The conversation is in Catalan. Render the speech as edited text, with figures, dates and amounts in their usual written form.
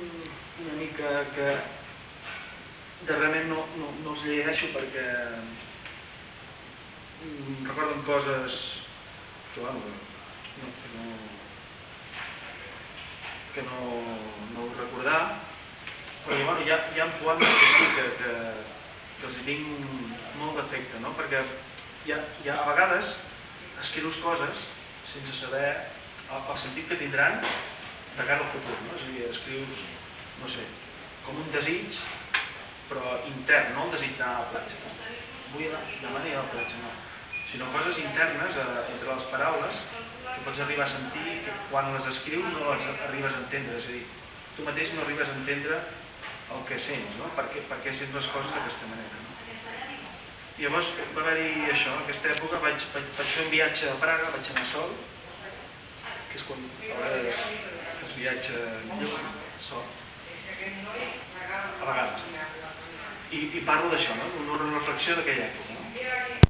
una mica que darrerament no els llegeixo perquè recorden coses que no vull recordar, però hi ha poemes que sí que els hi tinc molt d'efecte, no? Perquè a vegades escrius coses sense saber el sentit que tindran de cara al futur, no? És a dir, escrius, no sé, com un desig, però intern, no el desig d'anar a la platja. Vull demà anar a la platja, no. Sinó coses internes entre les paraules que pots arribar a sentir que quan les escrius no les arribes a entendre. És a dir, tu mateix no arribes a entendre el que sents, no? Per què sents les coses d'aquesta manera, no? I llavors va haver-hi això, en aquesta època vaig fer un viatge a Praga, vaig anar sol, que és quan a vegades es viatja lluny, sol, a vegades. I parlo d'això, no? Una reflexió d'aquella època.